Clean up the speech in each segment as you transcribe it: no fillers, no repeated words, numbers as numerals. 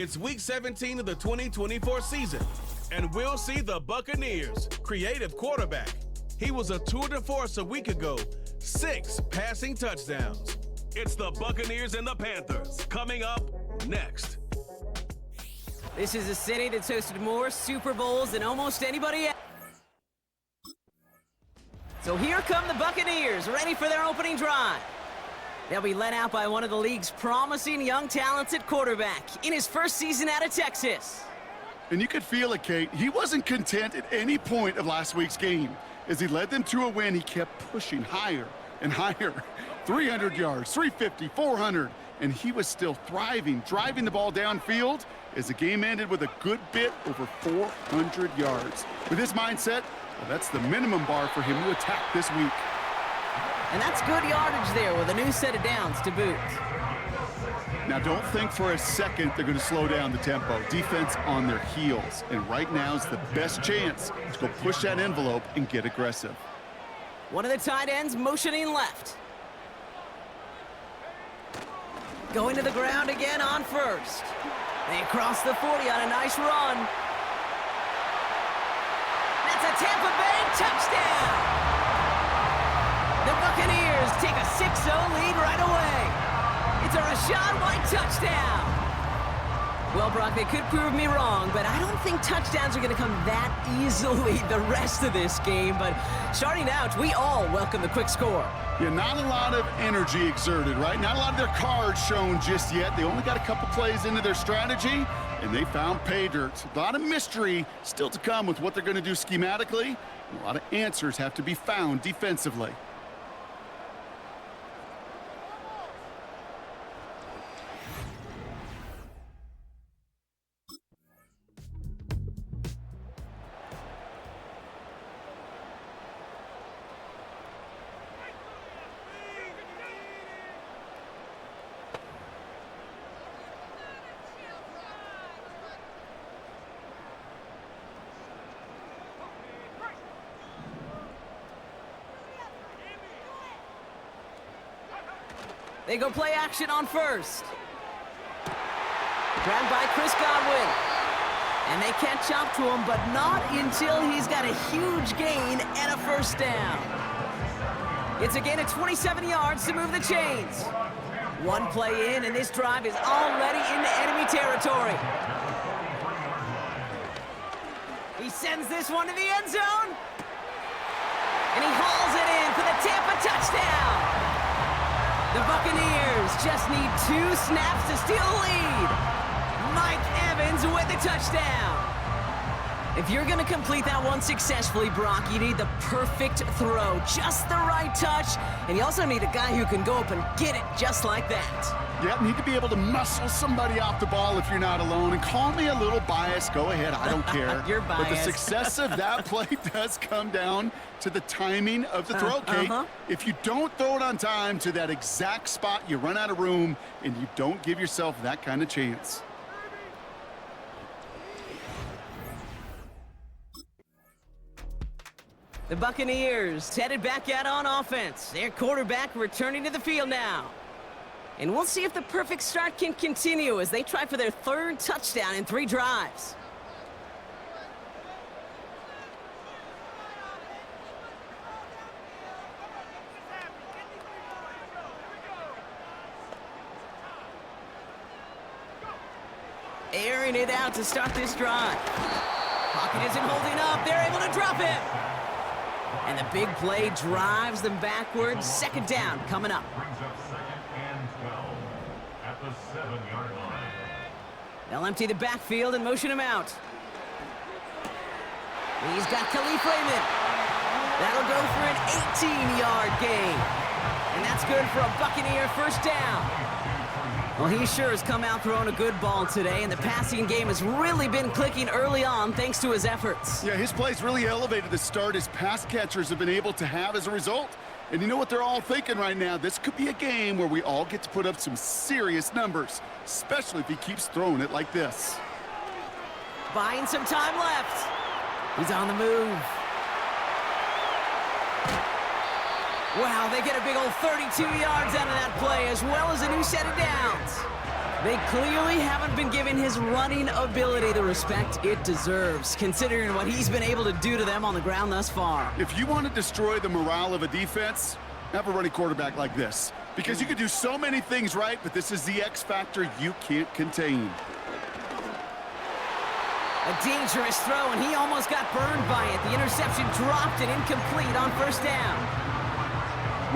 It's week 17 of the 2024 season, and we'll see the Buccaneers' creative quarterback. He was a tour de force a week ago, 6 passing touchdowns. It's the Buccaneers and the Panthers coming up next. This is a city that's hosted more Super Bowls than almost anybody else. So here come the Buccaneers, ready for their opening drive. They'll be led out by one of the league's promising young talents at quarterback in his first season out of Texas. And you could feel it, Kate. He wasn't content at any point of last week's game. As he led them to a win, he kept pushing higher and higher. 300 yards, 350, 400, and he was still thriving, driving the ball downfield as the game ended with a good bit over 400 yards. With his mindset, well, that's the minimum bar for him to attack this week. And that's good yardage there with a new set of downs to boot. Now, don't think for a second they're going to slow down the tempo. Defense on their heels. And right now is the best chance to go push that envelope and get aggressive. One of the tight ends motioning left. Going to the ground again on first. They cross the 40 on a nice run. That's a Tampa Bay touchdown! The Buccaneers take a 6-0 lead right away. It's a Rachaad White touchdown. Well, Brock, they could prove me wrong, but I don't think touchdowns are going to come that easily the rest of this game. But starting out, we all welcome the quick score. Yeah, not a lot of energy exerted, right? Not a lot of their cards shown just yet. They only got a couple plays into their strategy, and they found pay dirt. A lot of mystery still to come with what they're going to do schematically. A lot of answers have to be found defensively. They go play action on first. Grabbed by Chris Godwin. And they catch up to him, but not until he's got a huge gain and a first down. It's a gain of 27 yards to move the chains. One play in, and this drive is already into enemy territory. He sends this one to the end zone. And he hauls it in for the Tampa touchdown. The Buccaneers just need 2 snaps to steal the lead. Mike Evans with the touchdown. If you're going to complete that one successfully, Brock, you need the perfect throw, just the right touch, and you also need a guy who can go up and get it just like that. Yeah, need to be able to muscle somebody off the ball if you're not alone. And call me a little biased. Go ahead. I don't care. You're biased. But the success of that play does come down to the timing of the throw, Kate. If you don't throw it on time to that exact spot, you run out of room, and you don't give yourself that kind of chance. The Buccaneers headed back out on offense. Their quarterback returning to the field now. And we'll see if the perfect start can continue as they try for their 3rd touchdown in 3 drives. Airing it out to start this drive. Pocket isn't holding up. They're able to drop it. And the big play drives them backwards. 2nd down coming up. At the 7-yard line. They'll empty the backfield and motion him out. He's got Khalif Raymond. That'll go for an 18-yard gain. And that's good for a Buccaneer first down. Well, he sure has come out throwing a good ball today, and the passing game has really been clicking early on thanks to his efforts. Yeah, his plays really elevated the start his pass catchers have been able to have as a result. And you know what they're all thinking right now? This could be a game where we all get to put up some serious numbers, especially if he keeps throwing it like this. Buying some time left. He's on the move. Wow, they get a big old 32 yards out of that play, as well as a new set of downs. They clearly haven't been giving his running ability the respect it deserves, considering what he's been able to do to them on the ground thus far. If you want to destroy the morale of a defense, have a running quarterback like this. Because you can do so many things right, but this is the X factor you can't contain. A dangerous throw, and he almost got burned by it. The interception dropped and incomplete on first down.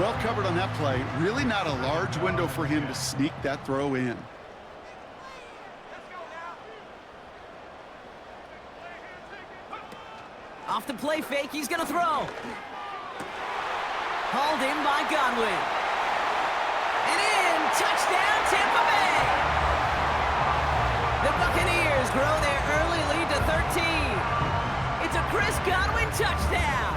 Well covered on that play. Really not a large window for him to sneak that throw in. Off the play fake, he's gonna throw. Hauled in by Godwin. And in, touchdown Tampa Bay! The Buccaneers grow their early lead to 13. It's a Chris Godwin touchdown.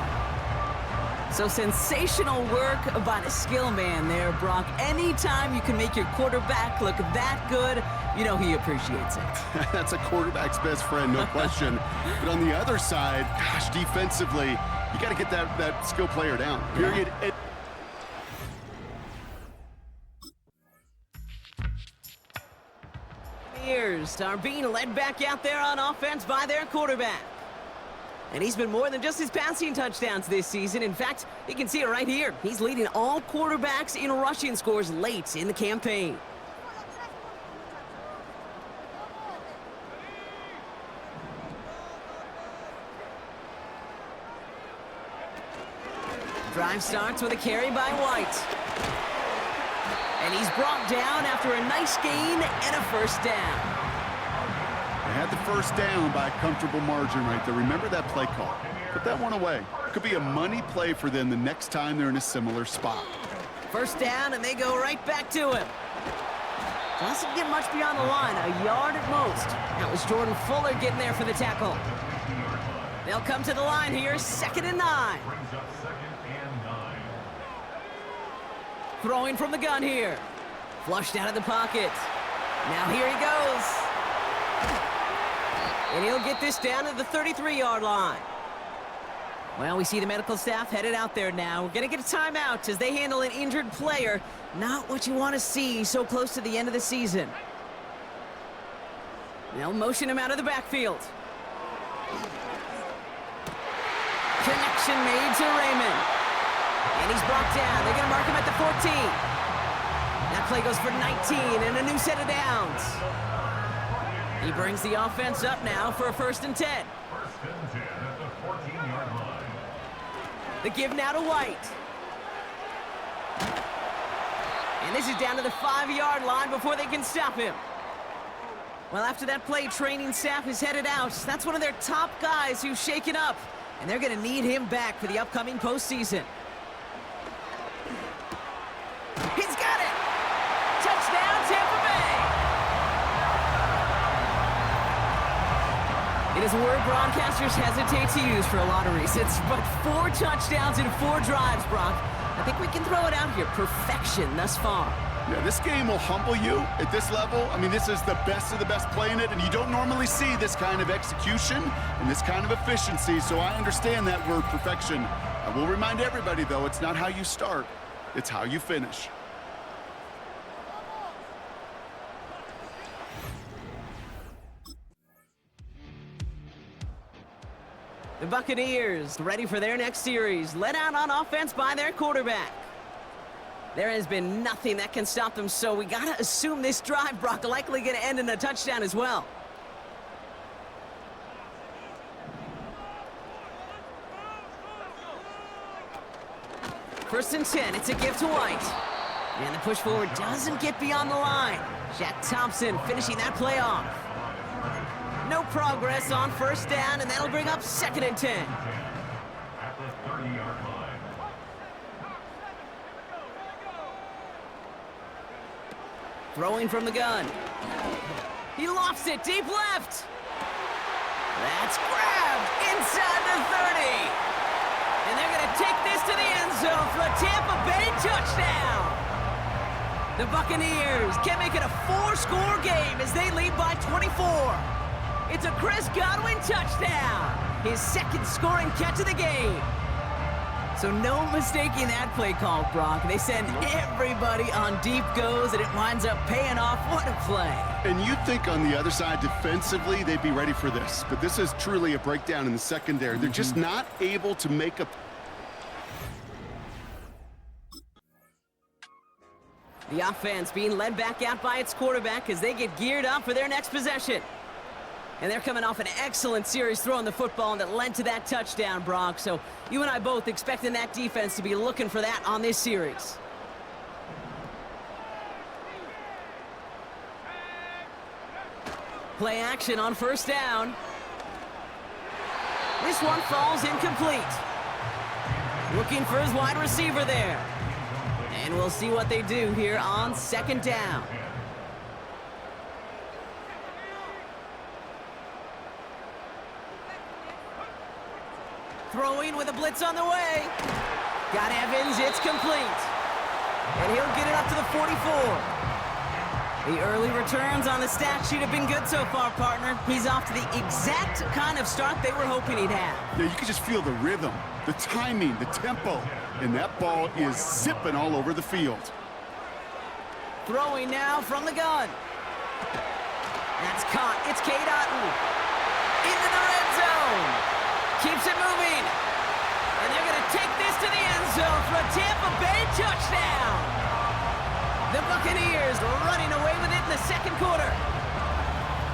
So sensational work by the skill man there, Brock. Anytime you can make your quarterback look that good, you know he appreciates it. That's a quarterback's best friend, no question. But on the other side, gosh, defensively, you got to get that skill player down, period. Yeah. Buccaneers are being led back out there on offense by their quarterback. And he's been more than just his passing touchdowns this season. In fact, you can see it right here. He's leading all quarterbacks in rushing scores late in the campaign. Drive starts with a carry by White. And he's brought down after a nice gain and a first down. They had the first down by a comfortable margin right there. Remember that play call. Put that one away. Could be a money play for them the next time they're in a similar spot. First down, and they go right back to him. Doesn't get much beyond the line, a yard at most. That was Jordan Fuller getting there for the tackle. They'll come to the line here, 2nd and 9. Throwing from the gun here. Flushed out of the pocket. Now here he goes. And he'll get this down to the 33-yard line. Well, we see the medical staff headed out there now. We're going to get a timeout as they handle an injured player. Not what you want to see so close to the end of the season. They'll motion him out of the backfield. Connection made to Raymond. And he's brought down. They're going to mark him at the 14. That play goes for 19 and a new set of downs. He brings the offense up now for a 1st and 10. 1st and 10 at the 14-yard line. The give now to White. And this is down to the 5-yard line before they can stop him. Well, after that play, training staff is headed out. That's one of their top guys who's shaken up. And they're going to need him back for the upcoming postseason. He's got it! Touchdown, Tampa Bay! It is a word broadcasters hesitate to use for a lot of reasons, but 4 touchdowns in 4 drives, Brock. I think we can throw it out here. Perfection thus far. Yeah, this game will humble you at this level. I mean, this is the best of the best playing it, and you don't normally see this kind of execution and this kind of efficiency, so I understand that word perfection. I will remind everybody, though, it's not how you start, it's how you finish. The Buccaneers ready for their next series, led out on offense by their quarterback. There has been nothing that can stop them, so we gotta assume this drive, Brock, likely gonna end in a touchdown as well. First and 10, it's a give to White. And the push forward doesn't get beyond the line. Jack Thompson finishing that play off. No progress on first down, and that'll bring up 2nd and 10. At the 30-yard line. Throwing from the gun. He lofts it deep left. That's grabbed inside the 30. And they're going to take this to the end zone for a Tampa Bay touchdown. The Buccaneers can make it a 4-score game as they lead by 24. It's a Chris Godwin touchdown, his 2nd scoring catch of the game. So no mistaking that play call, Brock. They send everybody on deep goes, and it winds up paying off. What a play. And you'd think on the other side defensively they'd be ready for this. But this is truly a breakdown in the secondary. They're just not able to make a... The offense being led back out by its quarterback as they get geared up for their next possession. And they're coming off an excellent series throwing the football that led to that touchdown, Brock. So you and I both expecting that defense to be looking for that on this series. Play action on first down. This one falls incomplete. Looking for his wide receiver there. And we'll see what they do here on second down. Throwing with a blitz on the way. Got Evans, it's complete. And he'll get it up to the 44. The early returns on the stat sheet have been good so far, partner. He's off to the exact kind of start they were hoping he'd have. Yeah, you can just feel the rhythm, the timing, the tempo. And that ball is zipping all over the field. Throwing now from the gun. That's caught. It's Cade Otton. Into the red zone. Keeps it moving. And they're going to take this to the end zone for a Tampa Bay touchdown. The Buccaneers running away with it in the second quarter.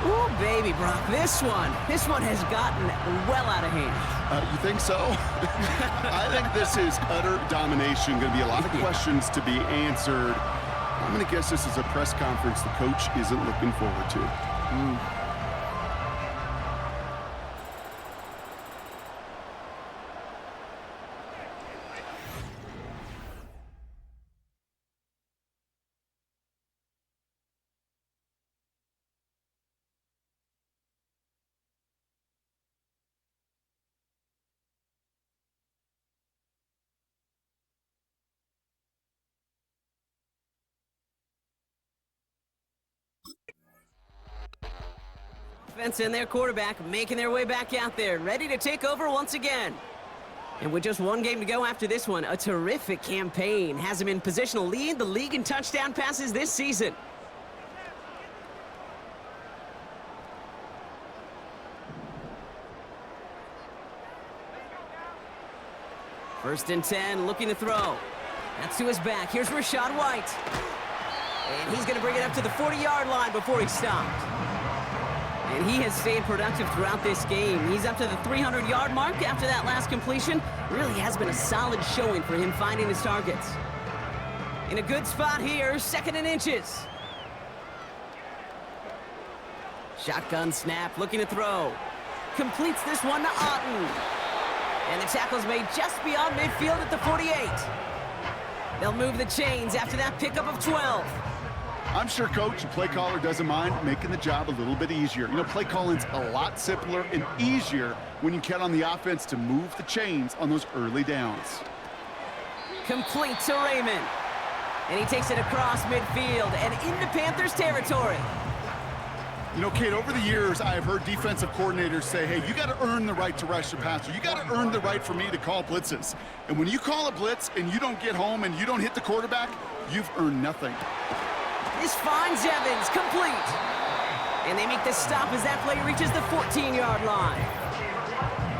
Ooh, baby, Brock, this one has gotten well out of hand. You think so? I think this is utter domination. Going to be a lot of questions to be answered. I'm going to guess this is a press conference the coach isn't looking forward to. Offense and their quarterback making their way back out there, ready to take over once again. And with just one game to go after this one, a terrific campaign has him in positional lead the league in touchdown passes this season. First and 10, looking to throw. That's to his back. Here's Rachaad White. And he's going to bring it up to the 40-yard line before he stopped. And he has stayed productive throughout this game. He's up to the 300-yard mark after that last completion. Really has been a solid showing for him finding his targets. In a good spot here, second and inches. Shotgun snap, looking to throw. Completes this one to Otton. And the tackle's made just beyond midfield at the 48. They'll move the chains after that pickup of 12. I'm sure coach and play caller doesn't mind making the job a little bit easier. You know, play calling's a lot simpler and easier when you count on the offense to move the chains on those early downs. Complete to Raymond. And he takes it across midfield and into Panthers territory. You know, Kate, over the years, I have heard defensive coordinators say, hey, you got to earn the right to rush the passer. You got to earn the right for me to call blitzes. And when you call a blitz and you don't get home and you don't hit the quarterback, you've earned nothing. This finds Evans, complete. And they make the stop as that play reaches the 14-yard line.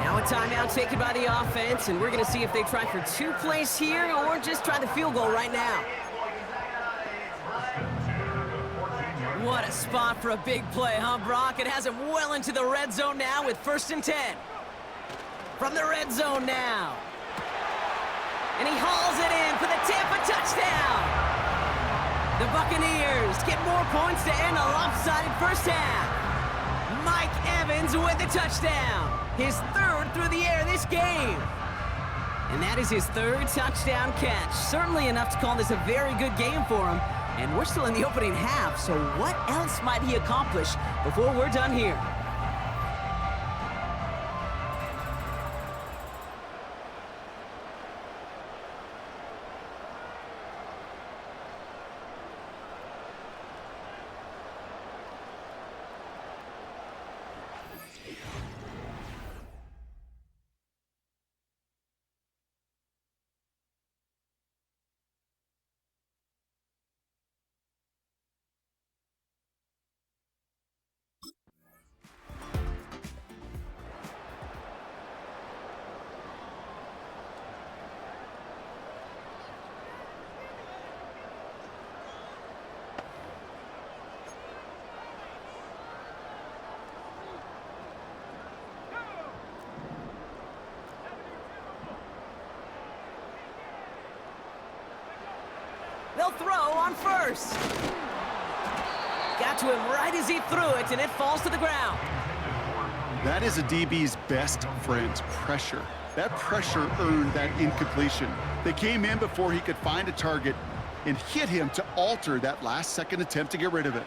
Now a timeout taken by the offense, and we're going to see if they try for 2 plays here or just try the field goal right now. What a spot for a big play, huh, Brock? It has him well into the red zone now with first and 10. From the red zone now. And he hauls it in for the Tampa touchdown. The Buccaneers get more points to end a lopsided first half. Mike Evans with the touchdown. His third through the air this game. And that is his third touchdown catch. Certainly enough to call this a very good game for him. And we're still in the opening half, so what else might he accomplish before we're done here? throw on first. Got to him right as he threw it, and it falls to the ground. That is a DB's best friend, pressure. That pressure earned that incompletion. They came in before he could find a target and hit him to alter that last-second attempt to get rid of it.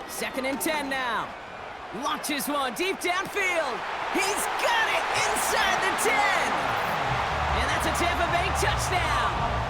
2nd and 10 now. Launches one deep downfield. He's got it inside the 10. And that's a Tampa Bay touchdown.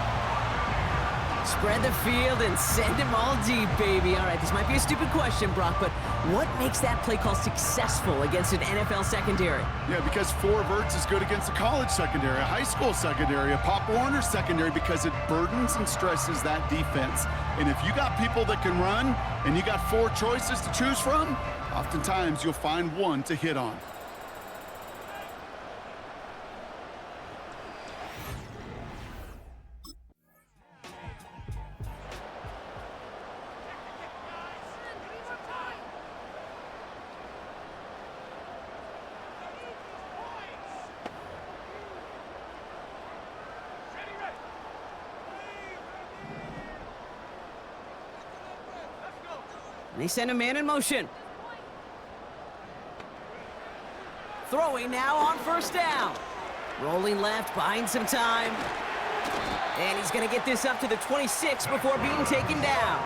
Spread the field and send him all deep, baby. All right, this might be a stupid question, Brock, but what makes that play call successful against an NFL secondary? Yeah, because 4 verts is good against a college secondary, a high school secondary, a Pop Warner secondary, because it burdens and stresses that defense. And if you got people that can run and you got 4 choices to choose from, oftentimes you'll find one to hit on. They send a man in motion. Throwing now on 1st down. Rolling left, buying some time. And he's going to get this up to the 26 before being taken down.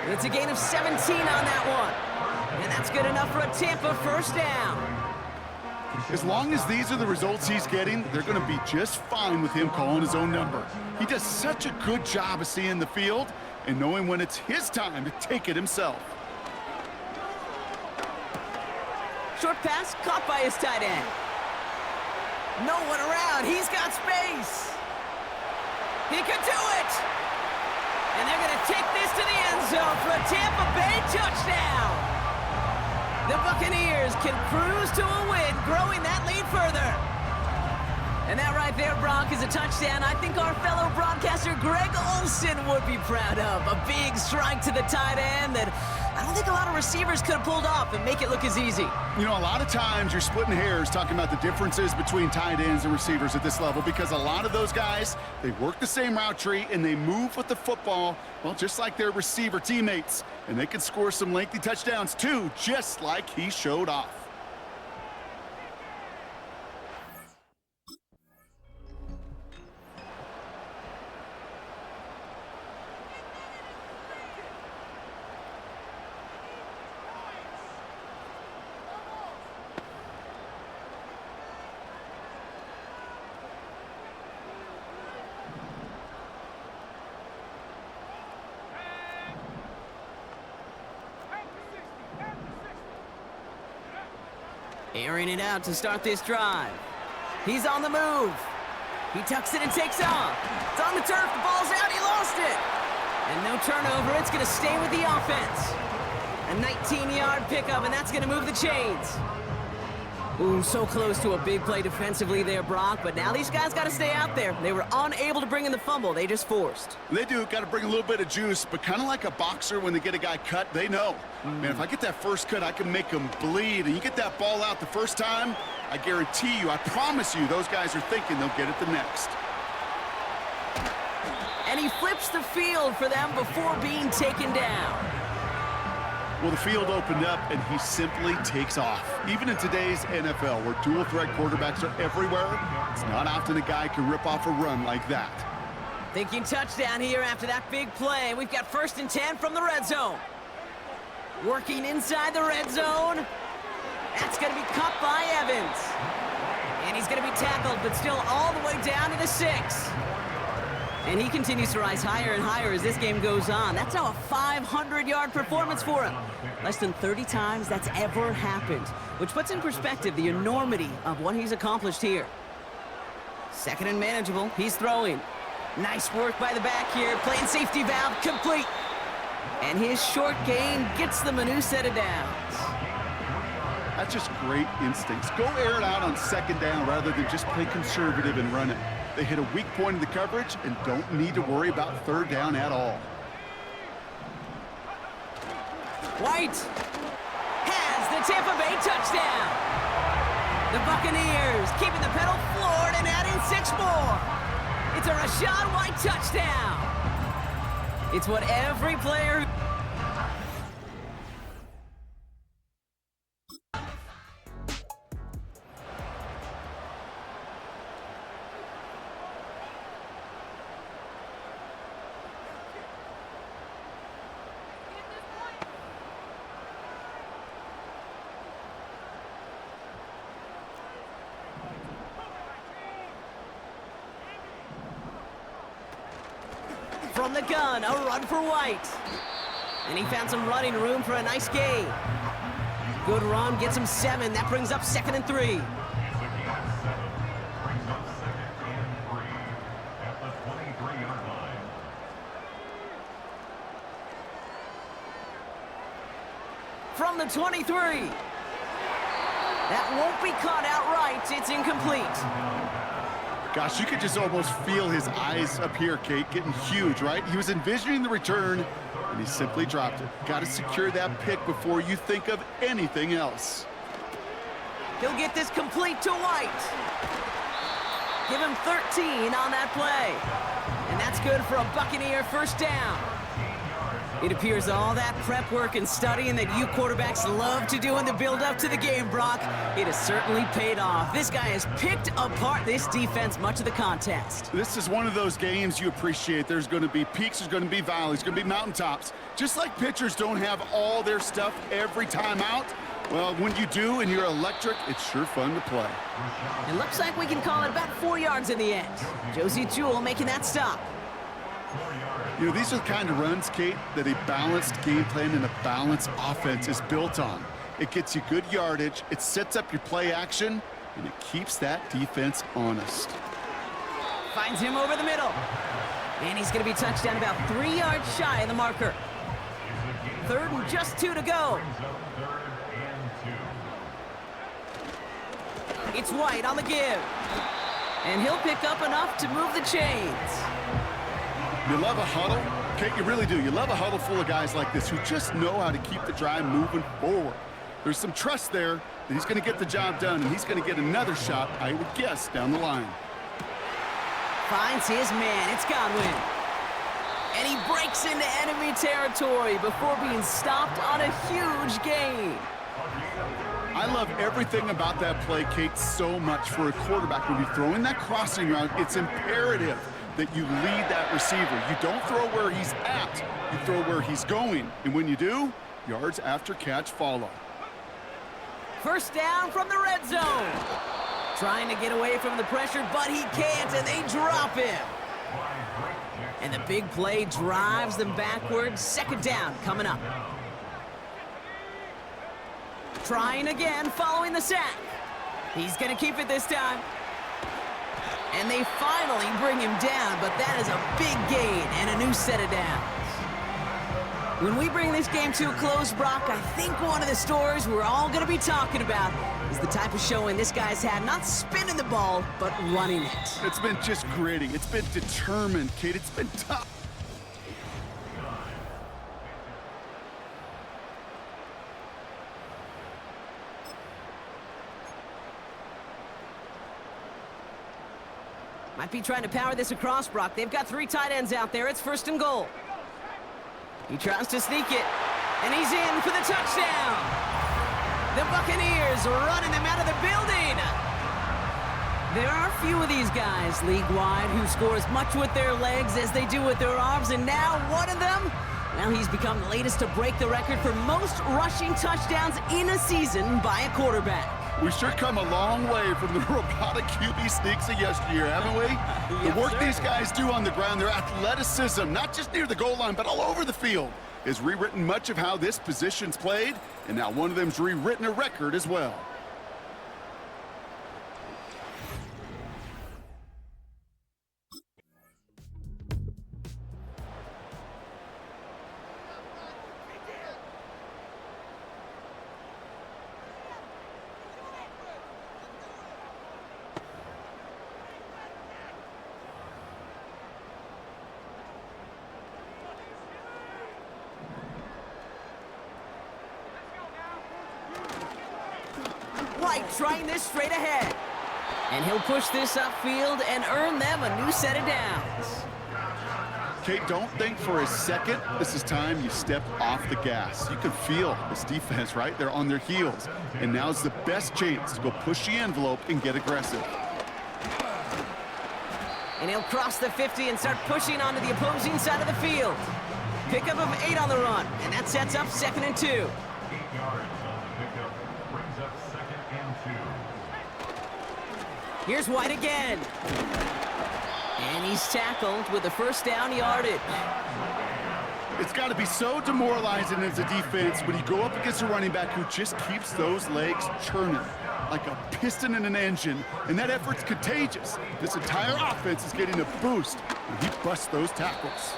It's a gain of 17 on that one. And that's good enough for a Tampa 1st down. As long as these are the results he's getting, they're going to be just fine with him calling his own number. He does such a good job of seeing the field and knowing when it's his time to take it himself. Short pass caught by his tight end. No one around. He's got space. He could do it. And they're going to take this to the end zone for a Tampa Bay touchdown. The Buccaneers can cruise to a win, growing that lead further. And that right there, Brock, is a touchdown I think our fellow broadcaster Greg Olsen would be proud of. A big strike to the tight end that I don't think a lot of receivers could have pulled off and make it look as easy. You know, a lot of times you're splitting hairs talking about the differences between tight ends and receivers at this level, because a lot of those guys, they work the same route tree and they move with the football, well, just like their receiver teammates. And they can score some lengthy touchdowns too, just like he showed off. Airing it out to start this drive. He's on the move. He tucks it and takes off. It's on the turf. The ball's out. He lost it. And no turnover. It's going to stay with the offense. A 19-yard pickup, and that's going to move the chains. Ooh, so close to a big play defensively there, Brock, but now these guys got to stay out there. They were unable to bring in the fumble. They just forced. They do. Got to bring a little bit of juice, but kind of like a boxer when they get a guy cut, they know. Man, if I get that first cut, I can make him bleed. And you get that ball out the first time, I guarantee you, I promise you, those guys are thinking they'll get it the next. And he flips the field for them before being taken down. Well, the field opened up, and he simply takes off. Even in today's NFL, where dual-threat quarterbacks are everywhere, it's not often a guy can rip off a run like that. Thinking touchdown here after that big play. We've got 1st and 10 from the red zone. Working inside the red zone. That's going to be caught by Evans. And he's going to be tackled, but still all the way down to the 6. And he continues to rise higher and higher as this game goes on. That's now a 500-yard performance for him. Less than 30 times that's ever happened, which puts in perspective the enormity of what he's accomplished here. 2nd and manageable. He's throwing. Nice work by the back here. Playing safety valve complete. And his short gain gets them a new set of downs. That's just great instincts. Go air it out on 2nd down rather than just play conservative and run it. They hit a weak point in the coverage and don't need to worry about 3rd down at all. White has the Tampa Bay touchdown. The Buccaneers keeping the pedal floored and adding 6 more. It's a Rachaad White touchdown. It's what every player... From the gun, a run for White. And he found some running room for a nice gain. Good run, gets him 7. That brings up 2nd and 3. He's again at 7. Brings up 2nd and 3 at the 23-yard line. From the 23. That won't be caught outright. It's incomplete. Gosh, you could just almost feel his eyes up here, Kate, getting huge, right? He was envisioning the return, and he simply dropped it. Got to secure that pick before you think of anything else. He'll get this complete to White. Give him 13 on that play. And that's good for a Buccaneer first down. It appears all that prep work and studying that you quarterbacks love to do in the build-up to the game, Brock, it has certainly paid off. This guy has picked apart this defense much of the contest. This is one of those games you appreciate. There's going to be peaks, there's going to be valleys, there's going to be mountaintops. Just like pitchers don't have all their stuff every time out, well, when you do and you're electric, it's sure fun to play. It looks like we can call it about 4 yards in the end. Josie Jewell making that stop. You know, these are the kind of runs, Kate, that a balanced game plan and a balanced offense is built on. It gets you good yardage, it sets up your play action, and it keeps that defense honest. Finds him over the middle. And he's going to be touched down about 3 yards shy of the marker. 3rd and just 2 to go. It's White on the give. And he'll pick up enough to move the chains. You love a huddle? Kate, you really do. You love a huddle full of guys like this who just know how to keep the drive moving forward. There's some trust there that he's going to get the job done, and he's going to get another shot, I would guess, down the line. Finds his man. It's Godwin. And he breaks into enemy territory before being stopped on a huge gain. I love everything about that play, Kate, so much for a quarterback. When you're throwing that crossing route, it's imperative that you lead that receiver. You don't throw where he's at, you throw where he's going. And when you do, yards after catch follow. First down from the red zone. Trying to get away from the pressure, but he can't, and they drop him. And the big play drives them backwards. 2nd down coming up. Trying again following the sack. He's going to keep it this time. And they finally bring him down, but that is a big gain and a new set of downs. When we bring this game to a close, Brock, I think one of the stories we're all going to be talking about is the type of showing this guy's had, not spinning the ball, but running it. It's been just gritty. It's been determined, Kate. It's been tough. Might be trying to power this across, Brock. They've got 3 tight ends out there. It's 1st and goal. He tries to sneak it, and he's in for the touchdown. The Buccaneers running them out of the building. There are few of these guys league-wide who score as much with their legs as they do with their arms, and now one of them, now he's become the latest to break the record for most rushing touchdowns in a season by a quarterback. We've sure come a long way from the robotic QB sneaks of yesteryear, haven't we? Yes, The work sir. these guys do on the ground, their athleticism, not just near the goal line, but all over the field, has rewritten much of how this position's played, and now one of them's rewritten a record as well. White trying this straight ahead. And he'll push this upfield and earn them a new set of downs. Kate, don't think for a second this is time you step off the gas. You can feel this defense, right? They're on their heels. And now's the best chance to go push the envelope and get aggressive. And he'll cross the 50 and start pushing onto the opposing side of the field. Pickup of 8 on the run, and that sets up 2nd and 2. 8 yards on the pickup. Brings up 2nd and 2. Here's White again. And he's tackled with the first down yardage. It's got to be so demoralizing as a defense when you go up against a running back who just keeps those legs churning like a piston in an engine, and that effort's contagious. This entire offense is getting a boost when he busts those tackles.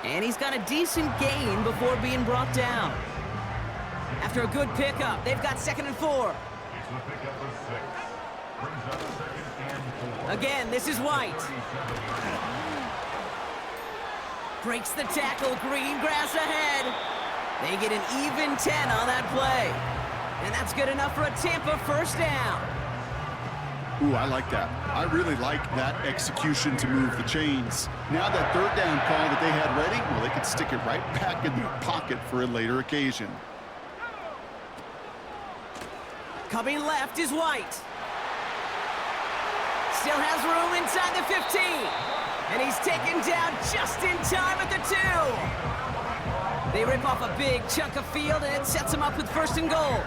And he's got a decent gain before being brought down. After a good pickup, they've got 2nd and 4. It's the pickup of 6. Brings up 2nd and 4. Again, this is White. Breaks the tackle, green grass ahead. They get an even 10 on that play. And that's good enough for a Tampa first down. Ooh, I like that. I really like that execution to move the chains. Now that 3rd down call that they had ready, well, they could stick it right back in their pocket for a later occasion. Coming left is White. Still has room inside the 15. And he's taken down just in time at the 2. They rip off a big chunk of field, and it sets them up with 1st and goal.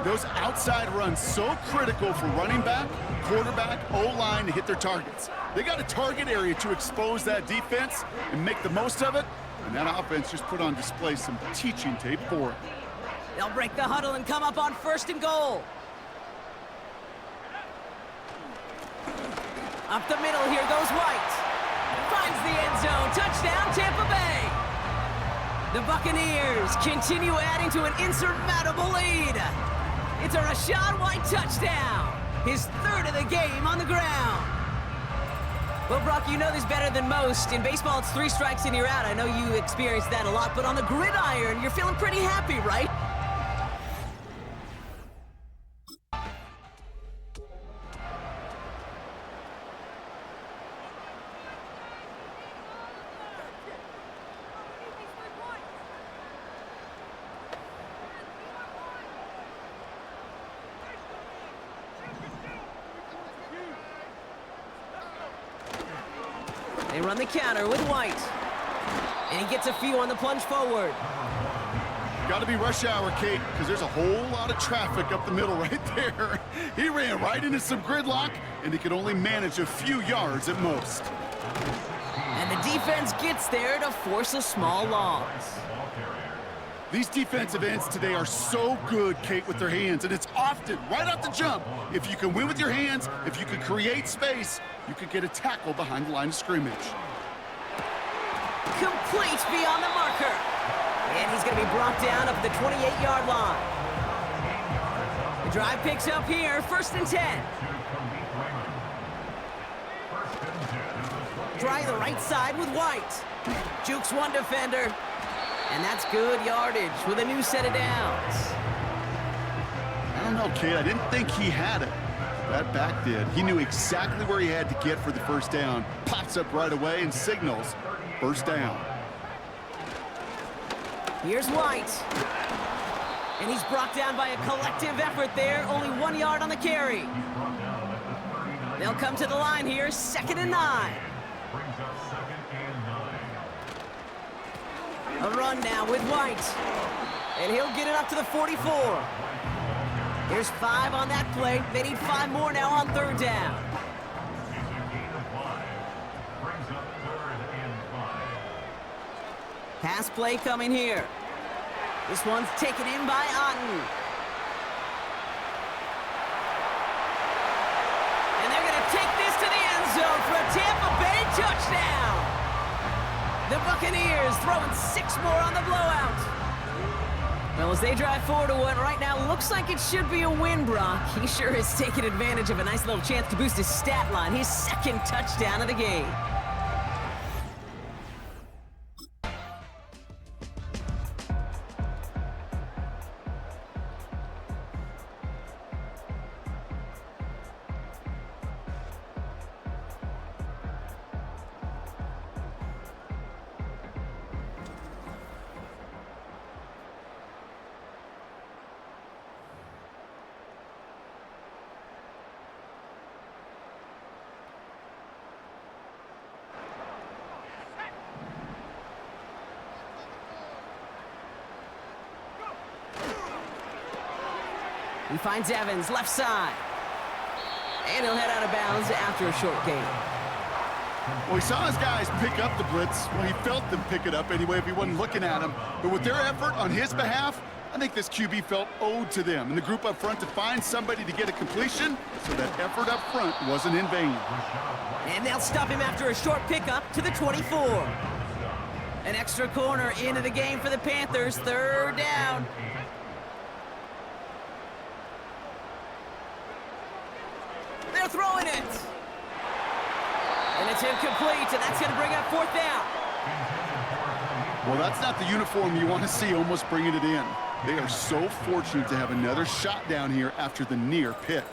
Those outside runs so critical for running back, quarterback, O-line to hit their targets. They got a target area to expose that defense and make the most of it, and that offense just put on display some teaching tape for it. They'll break the huddle and come up on 1st and goal. Up the middle, here goes White. Finds the end zone, touchdown Tampa Bay. The Buccaneers continue adding to an insurmountable lead. It's a Rachaad White touchdown, his 3rd of the game on the ground. Well, Brock, you know this better than most. In baseball, it's 3 strikes and you're out. I know you experienced that a lot, but on the gridiron, you're feeling pretty happy, right? They run the counter with White. And he gets a few on the plunge forward. Got to be rush hour, Kate, because there's a whole lot of traffic up the middle right there. He ran right into some gridlock, and he could only manage a few yards at most. And the defense gets there to force a small loss. These defensive ends today are so good, Kate, with their hands, and it's often right off the jump. If you can win with your hands, if you can create space, you can get a tackle behind the line of scrimmage. Complete beyond the marker. And he's going to be brought down up the 28-yard line. The drive picks up here, 1st and 10. Try the right side with White. Jukes one defender. And that's good yardage with a new set of downs. I don't know, Kate. I didn't think he had it. That back did. He knew exactly where he had to get for the first down. Pops up right away and signals first down. Here's White. And he's brought down by a collective effort there. Only 1 yard on the carry. They'll come to the line here, 2nd and 9. Brings up 2nd and 9. A run now with White. And he'll get it up to the 44. Here's 5 on that play. They need 5 more now on 3rd down. Brings up 3rd and 5. Pass play coming here. This one's taken in by Otten. And they're going to take this to the end zone for a Tampa Bay touchdown. The Buccaneers throwing 6 more on the blowout. Well, as they drive forward to what right now looks like it should be a win, Brock. He sure has taken advantage of a nice little chance to boost his stat line. His 2nd touchdown of the game. He finds Evans, left side. And he'll head out of bounds after a short gain. Well, he saw his guys pick up the blitz. Well, he felt them pick it up anyway if he wasn't looking at him. But with their effort on his behalf, I think this QB felt owed to them and the group up front to find somebody to get a completion, so that effort up front wasn't in vain. And they'll stop him after a short pickup to the 24. An extra corner into the game for the Panthers. Third down. They're throwing it. And it's incomplete, and that's going to bring up fourth down. Well, that's not the uniform you want to see almost bringing it in. They are so fortunate to have another shot down here after the near pick.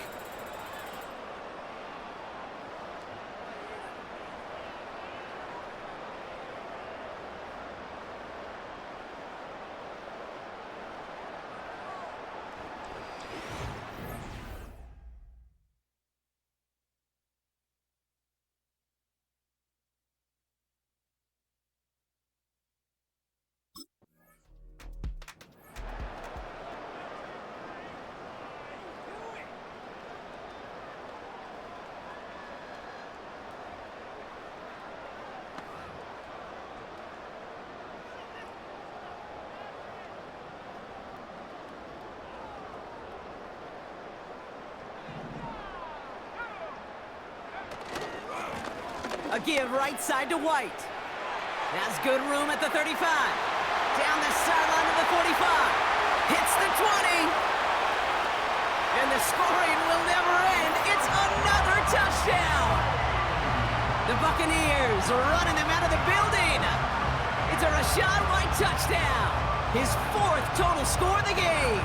A give right side to White. Has good room at the 35. Down the sideline to the 45. Hits the 20. And the scoring will never end. It's another touchdown. The Buccaneers running them out of the building. It's a Rachaad White touchdown. His fourth total score of the game.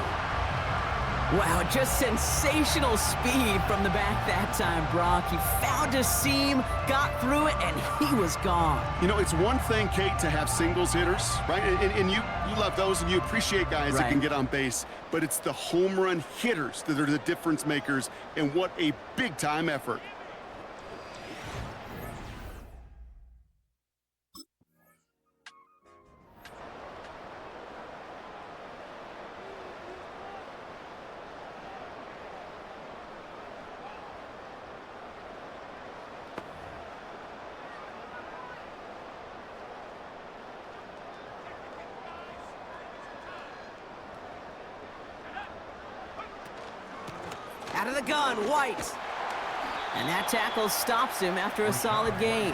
Wow, just sensational speed from the back that time, Brock. He found a seam, got through it, and he was gone. You know, it's one thing, Kate, to have singles hitters, right? And you love those, and you appreciate guys that can get on base. But it's the home run hitters that are the difference makers, and what a big-time effort. Out of the gun, White. And that tackle stops him after a solid gain.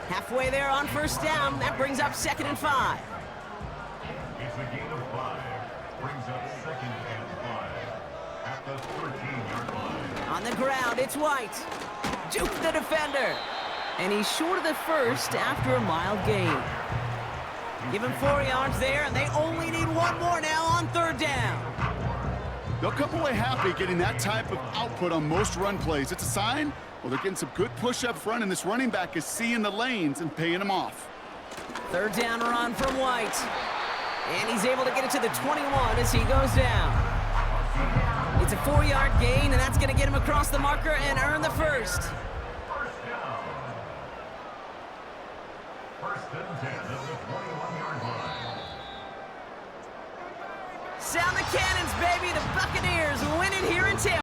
Halfway there on first down. That brings up 2nd and 5. It's a gain of 5. Brings up 2nd and 5. At the 13-yard line. On the ground, it's White. Juke the defender. And he's short of the first after a mild gain. Give him 4 yards there, and they only need one more now on third down. They'll come away happy getting that type of output on most run plays. It's a sign, well, they're getting some good push up front, and this running back is seeing the lanes and paying them off. Third down run from White. And he's able to get it to the 21 as he goes down. It's a 4-yard gain, and that's going to get him across the marker and earn the first. First down. First and 10 at the 21-yard line. Sound the cannons, baby. The Buccaneers win it here in Tampa.